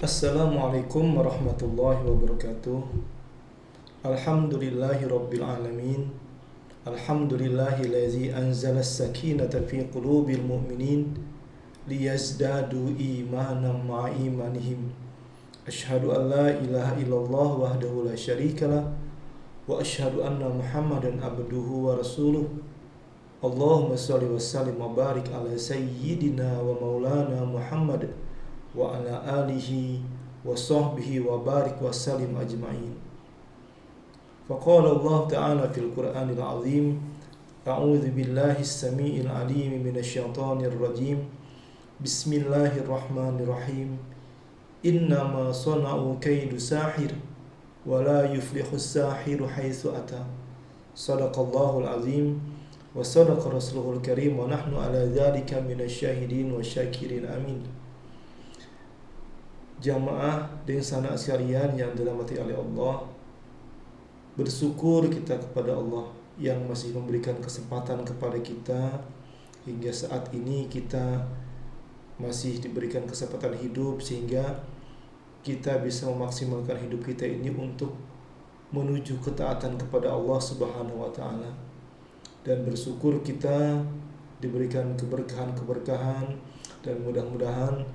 Assalamualaikum warahmatullahi wabarakatuh. Alhamdulillahi rabbil alamin. Alhamdulillahillazi anzala as-sakinata fi qulubil mu'minin liyazdadu imanan ma'a imanihim. Ashhadu an la ilaha illallah wahdahu la syarikalah wa ashhadu anna Muhammadan abduhu wa rasuluh. Allahumma shalli wa sallim wa barik ala sayyidina wa maulana Muhammad wa ala alihi wa sahbihi wa barik wa salim ajma'in. Faqala Allah Ta'ala fil Qur'anil Azim, A'udzu billahi as-sami'il 'alim minasy syaithanir rajim. Bismillahirrahmanirrahim. Innama sana'u kaidu sahir wa la yuflihu as-sahiru haitsu ata. Shadaqallahul azim wa sadaqa rasuluhul karim wa nahnu ala dzalika minasy syahidin wa syakirin amin. Jamaah dan sanak sekalian yang dirahmati oleh Allah, bersyukur kita kepada Allah yang masih memberikan kesempatan kepada kita hingga saat ini kita masih diberikan kesempatan hidup sehingga kita bisa memaksimalkan hidup kita ini untuk menuju ketaatan kepada Allah Subhanahu wa taala. Dan bersyukur kita diberikan keberkahan-keberkahan dan mudah-mudahan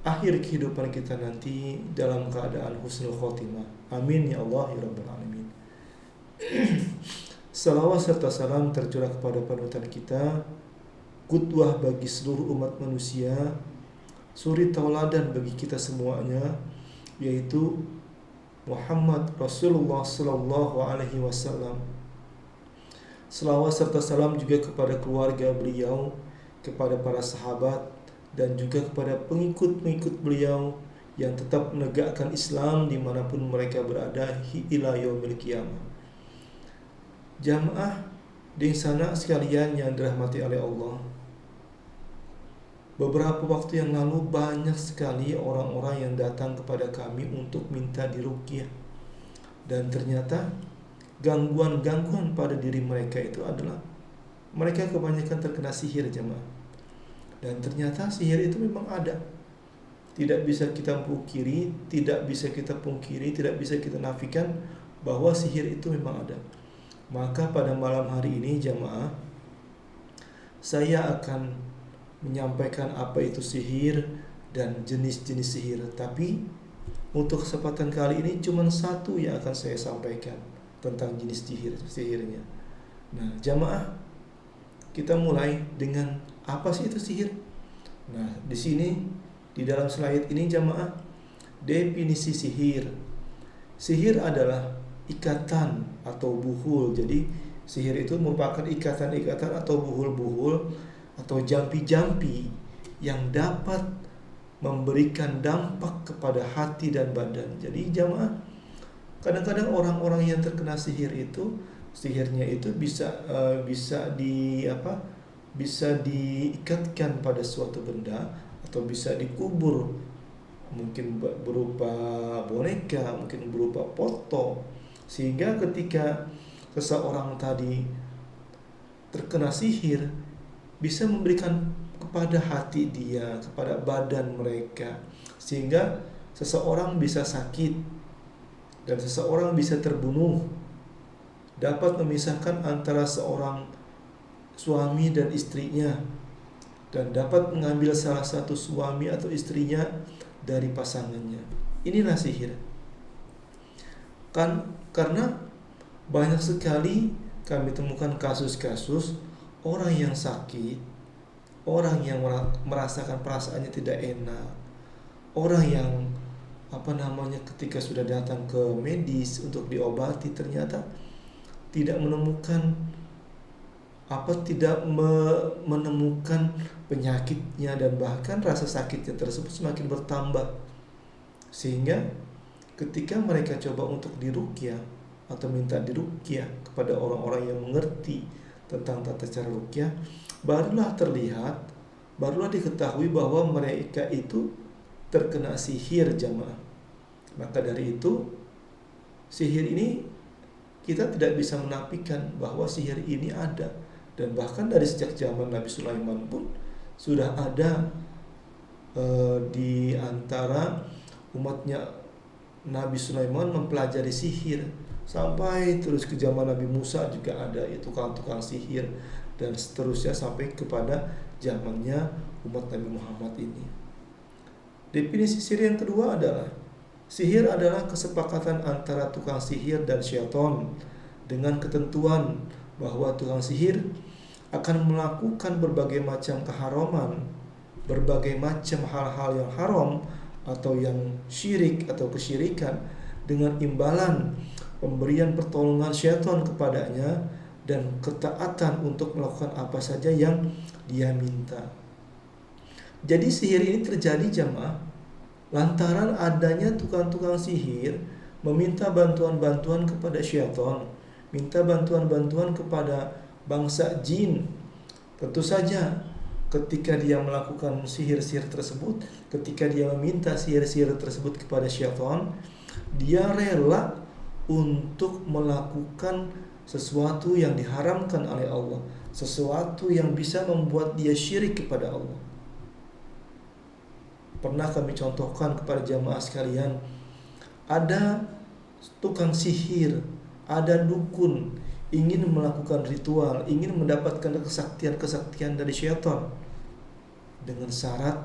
akhir kehidupan kita nanti dalam keadaan husnul khotimah. Amin ya Allah ya rabbal alamin. Salawat serta salam tercurah kepada panutan kita, qudwah bagi seluruh umat manusia, suri tauladan bagi kita semuanya, yaitu Muhammad Rasulullah sallallahu alaihi wasallam. Salawat serta salam juga kepada keluarga beliau, kepada para sahabat, dan juga kepada pengikut-pengikut beliau yang tetap menegakkan Islam dimanapun mereka berada ila yaumil qiyamah. Jamaah di sana sekalian yang dirahmati oleh Allah, beberapa waktu yang lalu banyak sekali orang-orang yang datang kepada kami untuk minta diruqyah, dan ternyata gangguan-gangguan pada diri mereka itu adalah mereka kebanyakan terkena sihir jamaah. Dan ternyata sihir itu memang ada. Tidak bisa kita pungkiri, tidak bisa kita nafikan bahwa sihir itu memang ada. Maka pada malam hari ini jamaah, saya akan menyampaikan apa itu sihir dan jenis-jenis sihir. Tapi untuk kesempatan kali ini cuma satu yang akan saya sampaikan tentang jenis sihirnya. Nah, jamaah, kita mulai dengan apa sih itu sihir? Nah, di sini di dalam slide ini jamaah, definisi sihir. Sihir adalah ikatan atau buhul. Jadi sihir itu merupakan ikatan-ikatan atau buhul-buhul atau jampi-jampi yang dapat memberikan dampak kepada hati dan badan. Jadi jamaah, kadang-kadang orang-orang yang terkena sihir itu, sihirnya itu bisa diikatkan pada suatu benda atau bisa dikubur, mungkin berupa boneka, mungkin berupa foto, sehingga ketika seseorang tadi terkena sihir bisa memberikan kepada hati dia, kepada badan mereka, sehingga seseorang bisa sakit dan seseorang bisa terbunuh, dapat memisahkan antara seorang suami dan istrinya, dan dapat mengambil salah satu suami atau istrinya dari pasangannya. Inilah sihir. Karena banyak sekali kami temukan kasus-kasus orang yang sakit, orang yang merasakan perasaannya tidak enak, orang yang ketika sudah datang ke medis untuk diobati ternyata tidak menemukan penyakitnya, dan bahkan rasa sakitnya tersebut semakin bertambah, sehingga ketika mereka coba untuk diruqyah atau minta diruqyah kepada orang-orang yang mengerti tentang tata cara ruqyah, barulah diketahui bahwa mereka itu terkena sihir jamaah. Maka dari itu, sihir ini kita tidak bisa menafikan bahwa sihir ini ada. Dan bahkan dari sejak zaman Nabi Sulaiman pun sudah ada di antara umatnya Nabi Sulaiman mempelajari sihir, sampai terus ke zaman Nabi Musa juga ada itu tukang-tukang sihir, dan seterusnya sampai kepada zamannya umat Nabi Muhammad ini. Definisi sihir yang kedua adalah sihir adalah kesepakatan antara tukang sihir dan syaitan dengan ketentuan bahwa tukang sihir akan melakukan berbagai macam keharaman, berbagai macam hal-hal yang haram atau yang syirik atau kesyirikan dengan imbalan pemberian pertolongan syaitan kepadanya dan ketaatan untuk melakukan apa saja yang dia minta. Jadi sihir ini terjadi jamaah lantaran adanya tukang-tukang sihir meminta bantuan-bantuan kepada syaitan, minta bantuan-bantuan kepada bangsa jin. Tentu saja ketika dia melakukan sihir-sihir tersebut, ketika dia meminta sihir-sihir tersebut kepada syaitan, dia rela untuk melakukan sesuatu yang diharamkan oleh Allah, sesuatu yang bisa membuat dia syirik kepada Allah. Pernah kami contohkan kepada jamaah sekalian, ada tukang sihir, ada dukun ingin melakukan ritual, ingin mendapatkan kesaktian-kesaktian dari syaitan dengan syarat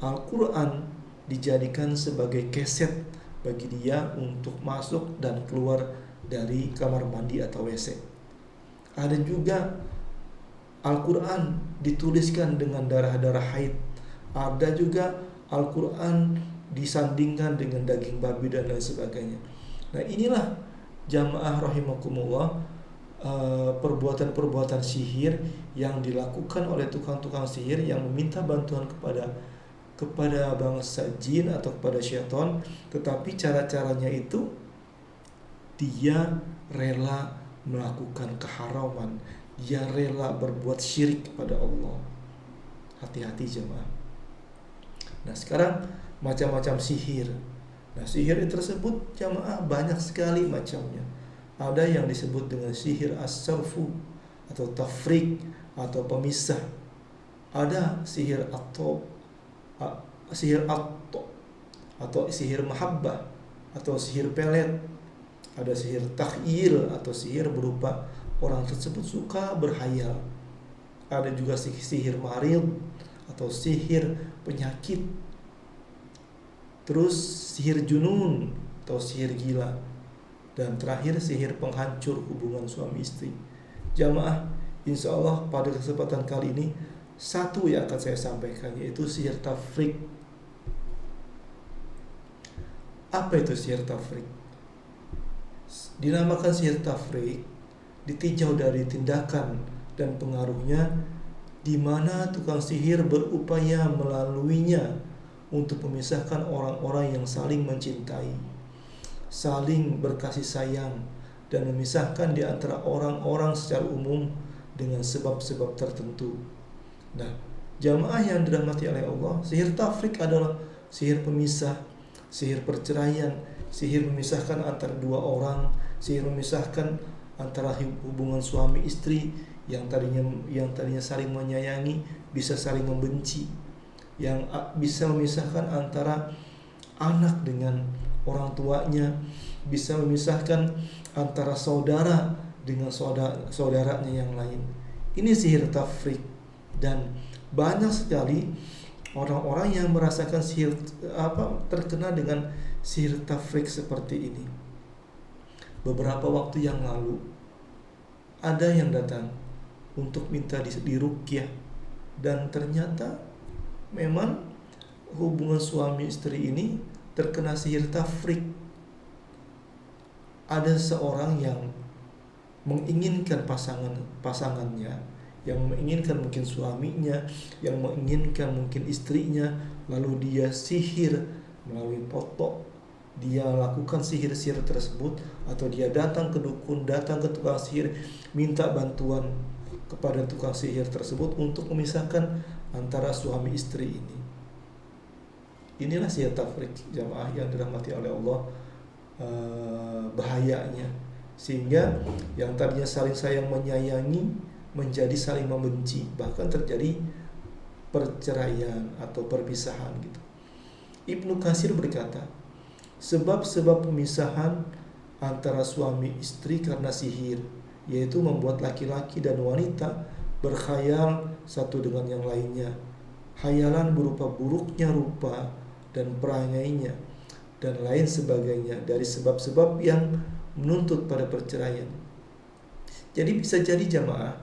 Al-Quran dijadikan sebagai keset bagi dia untuk masuk dan keluar dari kamar mandi atau WC. Ada juga Al-Quran dituliskan dengan darah-darah haid. Ada juga Al-Quran disandingkan dengan daging babi dan lain sebagainya. Nah, inilah jamaah rahimakumullah, perbuatan-perbuatan sihir yang dilakukan oleh tukang-tukang sihir yang meminta bantuan kepada bangsa jin atau kepada syaitan, tetapi cara-caranya itu dia rela melakukan keharaman, dia rela berbuat syirik kepada Allah. Hati-hati jemaah. Nah, sekarang macam-macam sihir. Nah, sihir tersebut jemaah banyak sekali macamnya. Ada yang disebut dengan sihir as-sarfu atau tafrik atau pemisah. Ada sihir atau sihir mahabbah atau sihir pelet. Ada sihir takhyil atau sihir berupa orang tersebut suka berhayal. Ada juga sihir marid atau sihir penyakit. Terus sihir junun atau sihir gila. Dan terakhir sihir penghancur hubungan suami istri. Jamaah, insya Allah pada kesempatan kali ini satu yang akan saya sampaikan, yaitu sihir tafrik. Apa itu sihir tafrik? Dinamakan sihir tafrik ditinjau dari tindakan dan pengaruhnya, di mana tukang sihir berupaya melaluinya untuk memisahkan orang-orang yang saling mencintai, saling berkasih sayang, dan memisahkan di antara orang-orang secara umum dengan sebab-sebab tertentu. Nah, jamaah yang dirahmati oleh Allah, sihir tafrik adalah sihir pemisah, sihir perceraian, sihir memisahkan antara dua orang, sihir memisahkan antara hubungan suami istri yang tadinya saling menyayangi bisa saling membenci, yang bisa memisahkan antara anak dengan orang tuanya, bisa memisahkan antara saudara dengan saudaranya yang lain. Ini sihir tafrik, dan banyak sekali orang-orang yang merasakan sihir terkena dengan sihir tafrik seperti ini. Beberapa waktu yang lalu ada yang datang untuk minta diruqyah, dan ternyata memang hubungan suami istri ini terkena sihir tafrik. Ada seorang yang menginginkan pasangannya, yang menginginkan mungkin suaminya, yang menginginkan mungkin istrinya, lalu dia sihir melalui foto. Dia lakukan sihir-sihir tersebut, atau dia datang ke dukun, datang ke tukang sihir, minta bantuan kepada tukang sihir tersebut untuk memisahkan antara suami istri ini. Inilah sihir tafrik jamaah yang dirahmati oleh Allah, bahayanya, sehingga yang tadinya saling sayang menyayangi menjadi saling membenci, bahkan terjadi perceraian atau perpisahan gitu. Ibnu Katsir berkata, sebab-sebab pemisahan antara suami istri karena sihir, yaitu membuat laki-laki dan wanita berkhayal satu dengan yang lainnya. Hayalan berupa buruknya rupa dan perangainya dan lain sebagainya dari sebab-sebab yang menuntut pada perceraian. Jadi bisa jadi jamaah,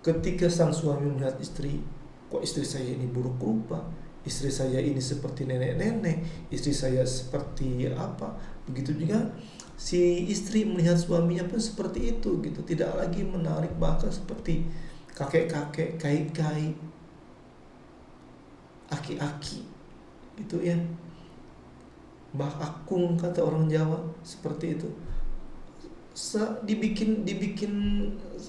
ketika sang suami melihat istri, kok istri saya ini buruk rupa, istri saya ini seperti nenek-nenek, istri saya seperti apa, begitu juga si istri melihat suaminya pun seperti itu gitu, tidak lagi menarik, bahkan seperti kakek-kakek, kait-kait, aki-aki gitu ya, Mbah Akung kata orang Jawa, seperti itu. Dibikin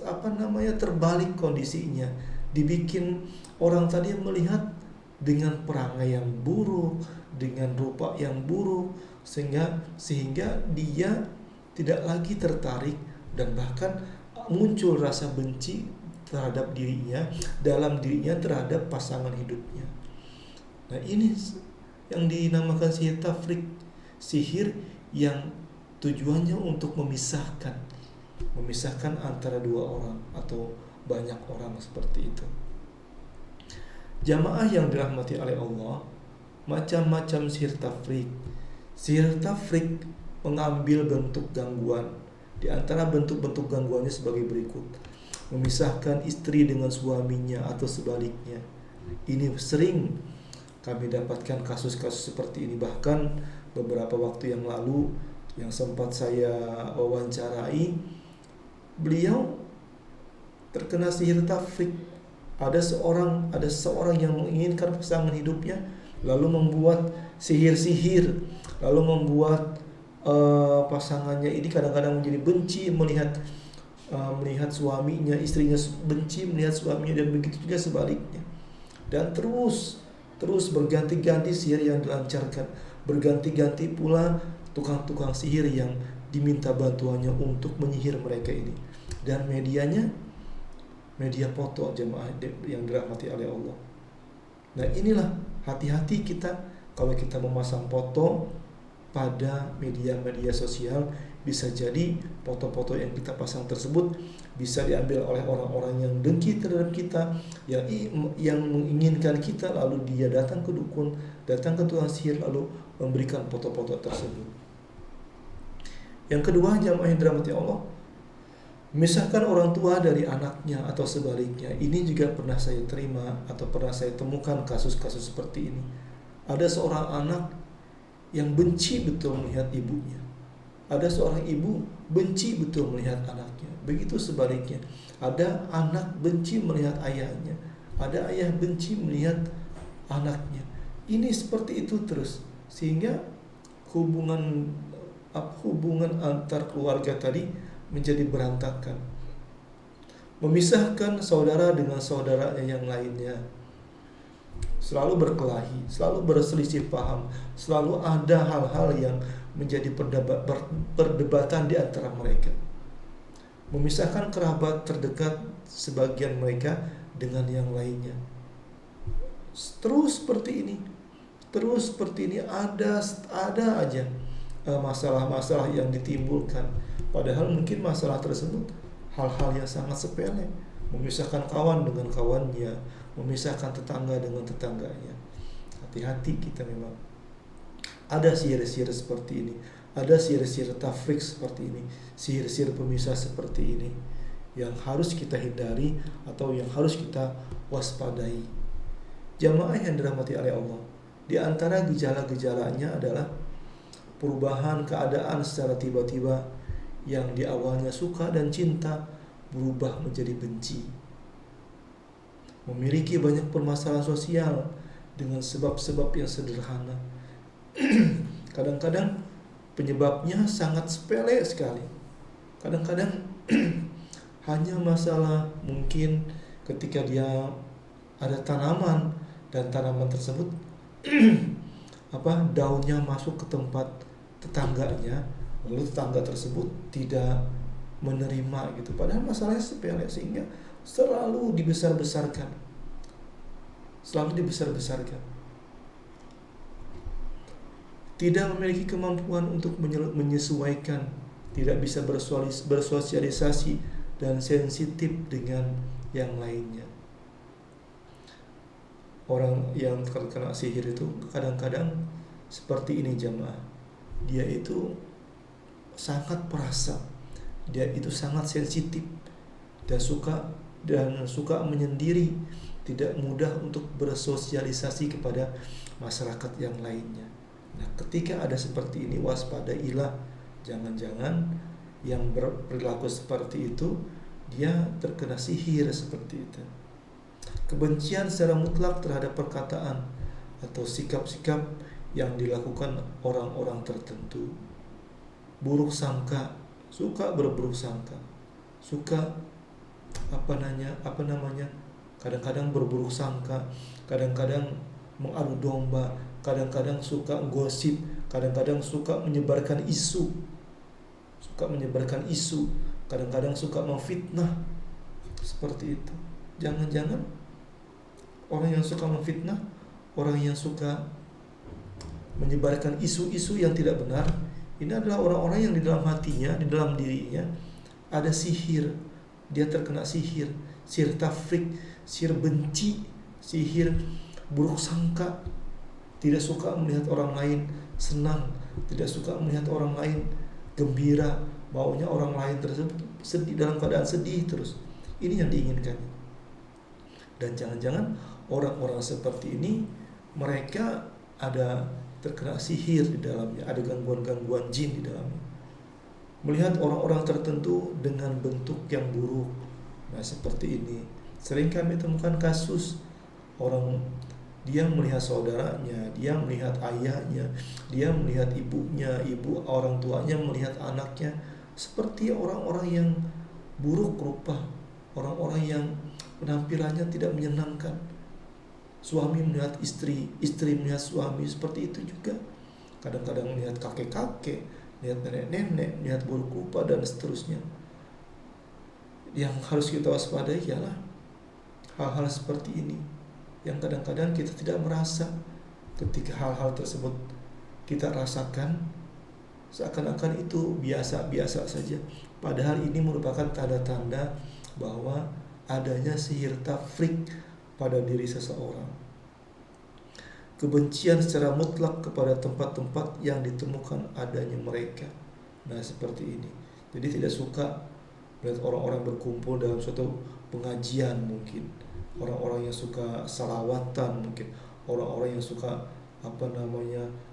apa namanya, terbalik kondisinya, dibikin orang tadi melihat dengan perangai yang buruk, dengan rupa yang buruk, sehingga dia tidak lagi tertarik dan bahkan muncul rasa benci terhadap dirinya, dalam dirinya terhadap pasangan hidupnya. Nah, ini yang dinamakan sihir tafrik, sihir yang tujuannya untuk memisahkan antara dua orang atau banyak orang, seperti itu. Jamaah yang dirahmati oleh Allah, macam-macam sihir tafrik. Sihir tafrik mengambil bentuk gangguan. Di antara bentuk-bentuk gangguannya sebagai berikut: memisahkan istri dengan suaminya atau sebaliknya. Ini sering kami dapatkan kasus-kasus seperti ini. Bahkan beberapa waktu yang lalu yang sempat saya wawancarai, beliau terkena sihir tafrik. Ada seorang yang menginginkan pasangan hidupnya, lalu membuat sihir-sihir, lalu membuat pasangannya ini kadang-kadang menjadi benci melihat suaminya, istrinya benci melihat suaminya, dan begitu juga sebaliknya. Dan terus berganti-ganti sihir yang dilancarkan, berganti-ganti pula tukang-tukang sihir yang diminta bantuannya untuk menyihir mereka ini. Dan medianya media foto, jemaah yang dirahmati oleh Allah. Nah, inilah hati-hati kita kalau kita memasang foto pada media-media sosial. Bisa jadi foto-foto yang kita pasang tersebut bisa diambil oleh orang-orang yang dengki terhadap kita, yang menginginkan kita, lalu dia datang ke dukun, datang ke tukang sihir, lalu memberikan foto-foto tersebut. Yang kedua, jamaah yang dirahmati Allah, memisahkan orang tua dari anaknya atau sebaliknya. Ini juga pernah saya terima atau pernah saya temukan kasus-kasus seperti ini. Ada seorang anak yang benci betul melihat ibunya. Ada seorang ibu benci betul melihat anaknya. Begitu sebaliknya. Ada anak benci melihat ayahnya. Ada ayah benci melihat anaknya. Ini seperti itu terus. Sehingga hubungan antar keluarga tadi menjadi berantakan. Memisahkan saudara dengan saudaranya yang lainnya. Selalu berkelahi, selalu berselisih paham, selalu ada hal-hal yang menjadi perdebatan di antara mereka. Memisahkan kerabat terdekat sebagian mereka dengan yang lainnya. Terus seperti ini. Ada aja masalah-masalah yang ditimbulkan. Padahal mungkin masalah tersebut hal-hal yang sangat sepele. Memisahkan kawan dengan kawannya, memisahkan tetangga dengan tetangganya. Hati-hati kita memang. Ada sihir-sihir seperti ini, ada sihir-sihir tafrik seperti ini, sihir-sihir pemisah seperti ini yang harus kita hindari atau yang harus kita waspadai. Jamaah yang dirahmati oleh Allah, di antara gejala-gejalanya adalah perubahan keadaan secara tiba-tiba, yang di awalnya suka dan cinta berubah menjadi benci. Memiliki banyak permasalahan sosial dengan sebab-sebab yang sederhana. Kadang-kadang penyebabnya sangat sepele sekali. Kadang-kadang hanya masalah mungkin ketika dia ada tanaman dan tanaman tersebut daunnya masuk ke tempat tetangganya, lalu tetangga tersebut tidak menerima gitu. Padahal masalahnya sepele, sehingga selalu dibesar-besarkan. tidak memiliki kemampuan untuk menyesuaikan, tidak bisa bersosialisasi dan sensitif dengan yang lainnya. Orang yang terkena sihir itu kadang-kadang seperti ini jamaah. Dia itu sangat perasa, dia itu sangat sensitif dan suka menyendiri, tidak mudah untuk bersosialisasi kepada masyarakat yang lainnya. Nah, ketika ada seperti ini, waspadailah, jangan-jangan yang berperilaku seperti itu dia terkena sihir seperti itu. Kebencian secara mutlak terhadap perkataan atau sikap-sikap yang dilakukan orang-orang tertentu. Buruk sangka, suka berburuk sangka, suka kadang-kadang berburuk sangka, kadang-kadang mengadu domba, kadang-kadang suka gosip, kadang-kadang suka menyebarkan isu, kadang-kadang suka memfitnah. Seperti itu. Jangan-jangan orang yang suka memfitnah, orang yang suka menyebarkan isu-isu yang tidak benar, ini adalah orang-orang yang di dalam hatinya, di dalam dirinya ada sihir. Dia terkena sihir tafrik, sihir benci, sihir buruk sangka, tidak suka melihat orang lain senang, tidak suka melihat orang lain gembira, maunya orang lain tersebut sedih, dalam keadaan sedih terus. Ini yang diinginkan. Dan jangan-jangan orang-orang seperti ini mereka ada terkena sihir di dalamnya, ada gangguan-gangguan jin di dalamnya. Melihat orang-orang tertentu dengan bentuk yang buruk. Nah, seperti ini sering kami temukan kasus orang, dia melihat saudaranya, dia melihat ayahnya, dia melihat ibunya, orang tuanya melihat anaknya seperti orang-orang yang buruk rupa, orang-orang yang penampilannya tidak menyenangkan. Suami melihat istri, istri melihat suami, seperti itu juga. Kadang-kadang melihat kakek-kakek, lihat nenek-nenek, lihat buruk rupa dan seterusnya. Yang harus kita waspadai ialah hal-hal seperti ini, yang kadang-kadang kita tidak merasa. Ketika hal-hal tersebut kita rasakan, seakan-akan itu biasa-biasa saja. Padahal ini merupakan tanda-tanda bahwa adanya sihir tafrik pada diri seseorang. Kebencian secara mutlak kepada tempat-tempat yang ditemukan adanya mereka. Nah, seperti ini. Jadi tidak suka melihat orang-orang berkumpul dalam suatu pengajian mungkin. Orang-orang yang suka salawatan mungkin. Orang-orang yang suka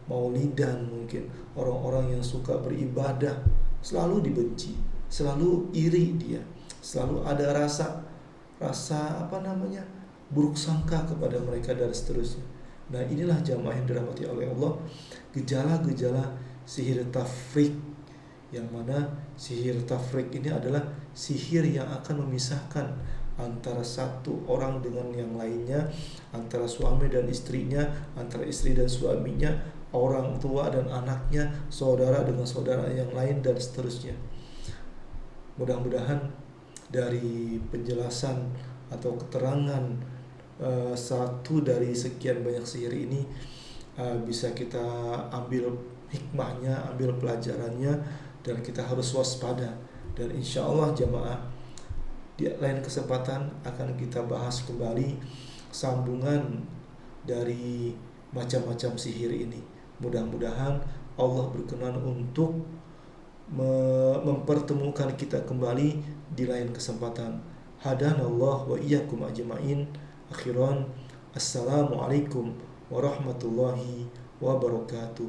maulidan mungkin. Orang-orang yang suka beribadah selalu dibenci, selalu iri dia, selalu ada rasa buruk sangka kepada mereka dan seterusnya. Nah, inilah jamaah yang dirahmati oleh Allah, gejala-gejala sihir tafrik, yang mana sihir tafrik ini adalah sihir yang akan memisahkan antara satu orang dengan yang lainnya, antara suami dan istrinya, antara istri dan suaminya, orang tua dan anaknya, saudara dengan saudara yang lain dan seterusnya. Mudah-mudahan dari penjelasan atau keterangan satu dari sekian banyak sihir ini bisa kita ambil hikmahnya, ambil pelajarannya, dan kita harus waspada. Dan insya Allah jamaah, di lain kesempatan akan kita bahas kembali sambungan dari macam-macam sihir ini. Mudah-mudahan Allah berkenan untuk mempertemukan kita kembali di lain kesempatan. Hadanallah wa iyyakum ajma'in. Akhiran, assalamualaikum warahmatullahi wabarakatuh.